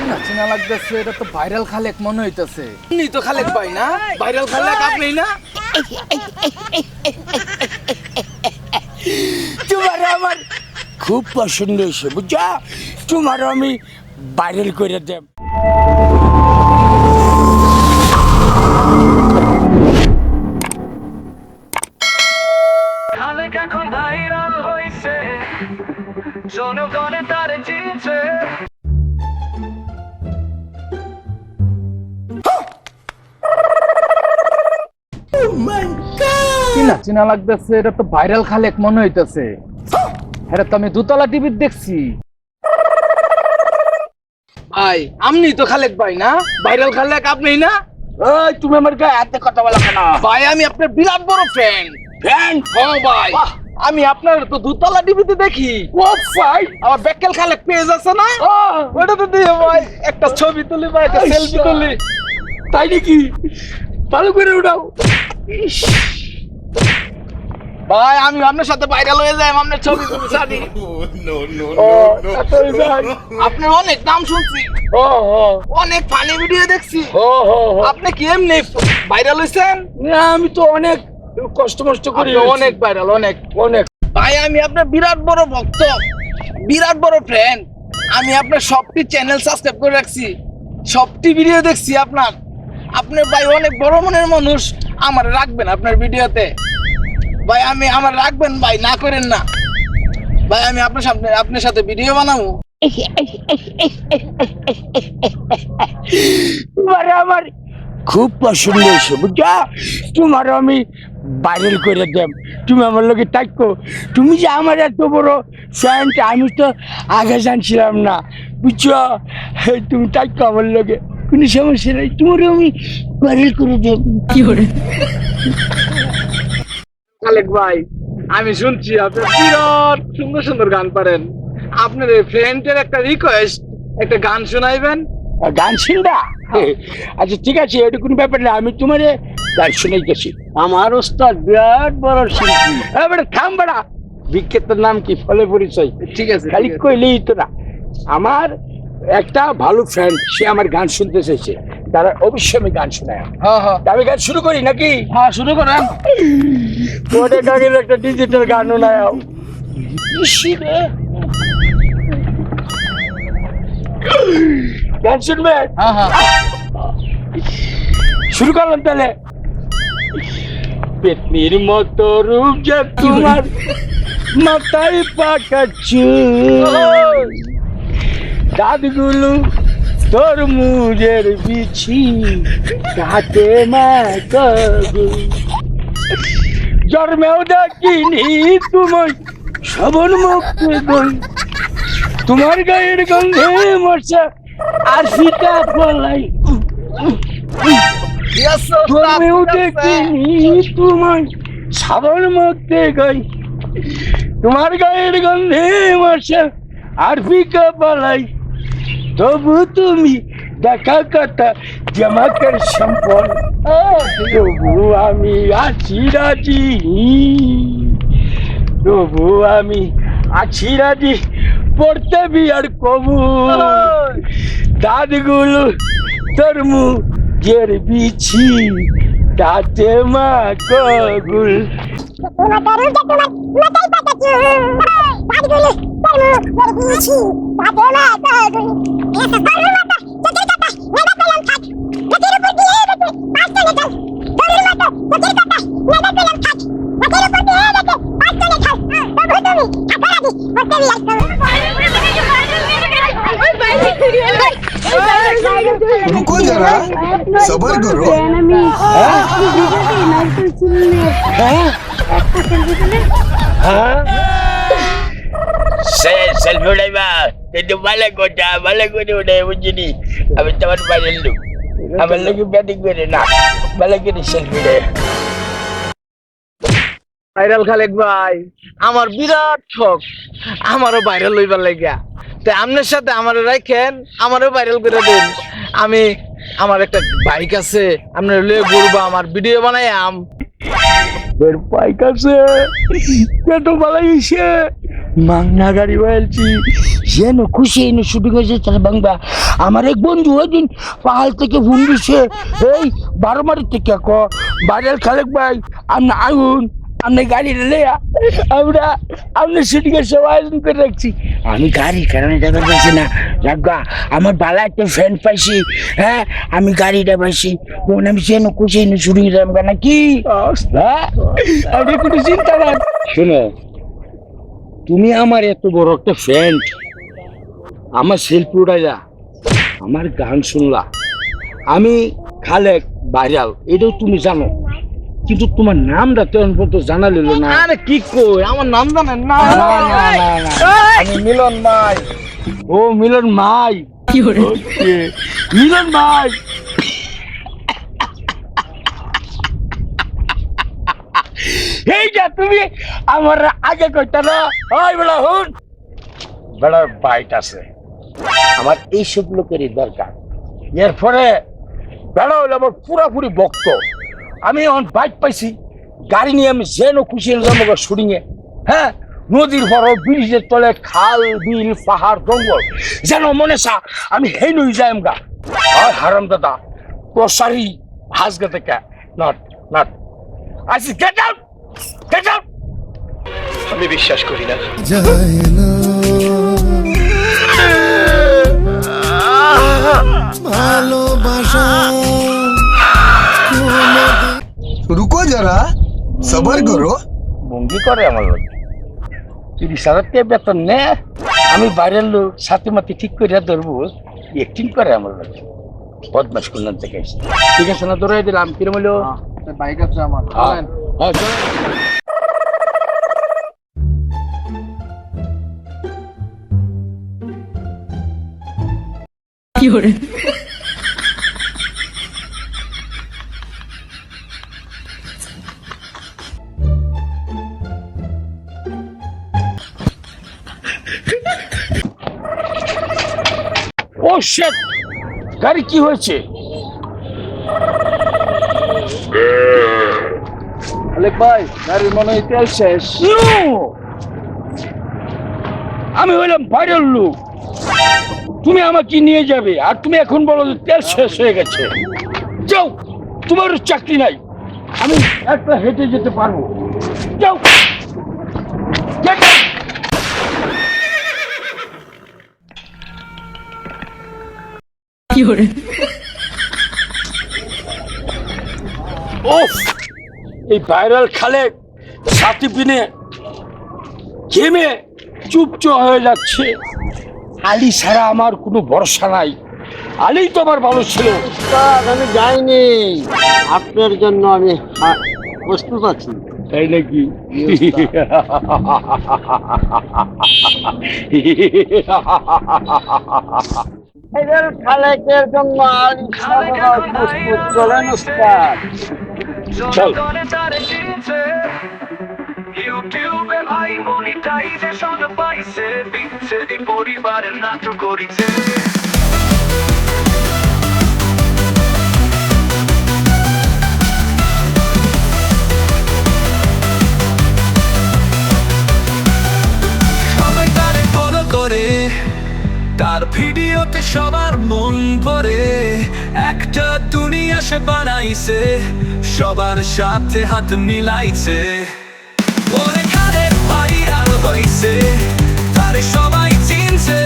চিনা চিনা লাগতেছে, এটা তো ভাইরাল খালেক মনে হইতেছে। আপনি তো খালেক ভাই না? ভাইরাল খালেক আপনি না? তোমার আমার খুব পছন্দ হয়েছে, বুঝছো? তোমার আমি ভাইরাল করে দেব। খালেক এখন ভাইরাল হইছে, জনগণে তারে চিনছে। চিনা চিনা লাগতেছে, এটা তো ভাইরাল খালেক মনে হইতেছে। এটা তো আমি দুতলা টিভি দেখছি। ভাই আপনি তো খালেক ভাই না? ভাইরাল খালেক আপনি না? ওই তুমি আমার গায়ে হাতে কথা বলা কেন? ভাই আমি আপনার বিরাট বড় ফ্যান। ফ্যান? হ্যাঁ ভাই, আমি আপনার তো দুতলা টিভিতে দেখি। ও ভাই, আমার বেকেল খালেক পেজ আছে না? ও ওটা তো দিয়ে ভাই একটা ছবি তুলি ভাই, একটা সেলফি তুলি। তাই নাকি? ভালো করে উঠাও। ভাই আমি আপনার সাথে ভাইরাল হয়ে যাই, আপনার ছবি তুলি সারি। ও তাই ভাই। আপনার অনেক নাম শুনছি, ও ও অনেক ফানি ভিডিও দেখছি। ও ও আপনি কি এমনি ভাইরাল হইছেন? না, আমি তো অনেক কষ্ট করি, আপনি অনেক ভাইরাল, অনেক। অনেক। ভাই আমি আপনার বিরাট বড় ভক্ত, বিরাট বড় ফ্যান। আমি আপনার সবটি চ্যানেল সাবস্ক্রাইব করে রাখছি, সবটি ভিডিও দেখছি আপনার। আপনি ভাই অনেক বড় মনের মানুষ, আমার রাখবেন আপনার ভিডিওতে। ভাই আমি আমার রাখবেন ভাই, না করেন না ভাই। আমি আপনার সাথে ভিডিও বানাবো। তোমার আমার খুব পছন্দ হয়েছে, বুঝছো? তোমার আমি ভাইরাল করে দেব। তুমি আমার লোকে থাকো। তুমি যে আমার এত বড় ফ্যান, আমি তো আগে জানছিলাম না, বুঝছো? তুমি থাকো আমার লোকে, কোনো সমস্যা নেই। তোমার আমি ভাইরাল করে দেব। কি করে? খালেক ভাই আমি শুনছি আপনি বিরাট সুন্দর সুন্দর গান পারেন। আপনার ফ্রেন্ডের একটা রিকোয়েস্ট, একটা গান শোনাইবেন? গান শুনবা? আচ্ছা ঠিক আছে, এটা কোনো ব্যাপার না, আমি তোমার গান শুনাইতেছি। আমার ওস্তাদ বিরাট বড় শিল্পী। এবারে থাম বেড়া, বিখ্যাত নাম কি, ফলে পরিচয়। ঠিক আছে, খালি কইলেই তো না। আমার একটা ভালো ফ্রেন্ড, সে আমার গান শুনতে চাইছে, তারা অবশ্যই আমি গান শোনাই। হ্যাঁ হ্যাঁ আমি গান শুরু করি নাকি? হ্যাঁ, শুরু করেন। ওটা গানের একটা ডিজিটাল গান শোনায়। গান শুনবে? হ্যাঁ হ্যাঁ শুরু করলাম তাহলে। পেতনির মতো রূপ যে তোমার, মাথায় পাকা চুল, দাঁতগুলো তোর মুজের বিছি, হাতে মাকাবু, জন্মেও দেখিনি তোমার শ্রবণ মুক্তি গুণ, তোমার গায়ের গন্ধে মরছে আর ফিটা পলাই, জন্মেও দেখিনি তোমার শ্রবণ মুক্তি গাই, তোমার গায়ের গন্ধে মরছে আর ফিকা পলাই, তবু তুমি দেখা কথা জামাকের সম্পদ, তবু আমি আছি রাজি, তবু আমি আছি রাজি পড়তে বিয়ার কবুল, দাঁতগুলো তোর মুখের বিছি, তাতে মা কবুল। रुको जरा, सबर करो। সেলফি উঠাইবা কিন্তু ভালো করে উঠে বুঝিনি। আমি তোমার বাইরের লোক, আমার লোক ব্যাটিং করে না, ভালো করে সেলফি উঠে। ভাইরাল খালেক ভাই আমার বিরাট শখ, আমারও ভাইরাল হইবার লাগিয়া। তো আপনার সাথে আমারও রাখেন, আমারও ভাইরাল করে দিন। আমি আমার একটা বাইক আছে, আপনার লয়ে ঘুরবো, আমার ভিডিও বানাই বাইক আছে, পেটো বালাইছে, মাংনা গাড়ি বলছি যেন খুশি এনে শুটিং হয়েছে তাহলে বাংলা আমার এক বন্ধু ওই দিন পাহাড় থেকে ফোন দিছে এই 12 মারি থেকে বাইরের খালেক ভাই আপনি আগুন আপনি গাড়ি লেয়া আমরা আপনি শুটিং এর সব আয়োজন করে রাখছি আমি গাড়ির কারণে যাতে পারছি না রাগা আমার বালা একটা ফ্রেন্ড পাইছি হ্যাঁ আমি গাড়িটা পাইছি বোন আমি যেন খুশি এনে শুটিং যাবো নাকি হ্যাঁ আপনি কোনো চিন্তা না শোনো তুমি আমার এত বড় একটা ফ্রেন্ড আমার সেলফ উড়াইলা আমার গান শুনলা আমি খালেক ভাইরাল এটাও তুমি জানো কিন্তু তোমার নামটা তেমন পর্যন্ত জানা লিল না আরে কি কই আমার নাম জানেন না না, না, না, না। আমি মিলন ভাই। ও মিলন মাই মিলন মাই এইটা তুমি আমার আগে কইতা না ওই বলা হুন বেড়ার বাইট আছে আমার এইসব লোকেরই দরকার এরপরে বেড়া হইলো আমার পুরাপুরি ভক্ত আমি এখন বাইক পাইছি গাড়ি নিয়ে আমি যেন খুশি যাবো শুটিং এ হ্যাঁ নদীর বড় ব্রিজের তলে খাল বিল পাহাড় জঙ্গল যেন মনে চা আমি হেই নই যাই গা হারাম দাদা প্রসারি হাসগে থেকে নট নট আসি গেট আউট গেট আউট আমি বিশ্বাস করি না যায় না ভালোবাসা रुको जरा सबर करो ভঙ্গি করে আমার লোক 30,000 টাকা বেতন নে আমি বাইরের লোক সাথে মাতি ঠিক করে ধরবো অ্যাক্টিং করে আমার লোক বদমাস করলাম থেকে এসে। ঠিক আছে না ধরে দিলাম কিরম হলো বাইক আছে আমার হ্যাঁ, হ্যাঁ, চলো। ও শিট গাড়ি কি হয়েছে আলেক ভাই গাড়ির মনে হয় তেল শেষ No! আমি হইলাম ভাইরাল লোক তুমি আমাকে নিয়ে যাবে আর তুমি এখন বলো যে তেল শেষ হয়ে গেছে যাও তোমার চাকরি নাই আমি একটা হেঁটে যেতে পারবো যাও Get out! ওফ এই ভাইরাল খালে সাথী পিনে ঘেমে চুপচাপ হয়ে যাচ্ছে আলী ছাড়া আমার কোনো ভরসা নাই আলী তো আমার ভালো ছিল আমি যাইনি আপনার জন্য আমি প্রস্তুত আছি তাই নাকি খালেকের জন্য প্রস্তুত চলেন উস্তাদ চল। জনগণে তারে চিনছে ইউটিউবে ভাই মনিটাইজেশন পাইছে দিচ্ছে এই পরিবারের নাটক করিছে সবাই তারে ফলো করে তার ভিডিওতে সবার মন ভরে একটা দুনিয়া সে বানাইছে সবার সাথে হাত মিলাইছে ওরে খালেক ভাই আর হইছে তারে সবাই চিনছে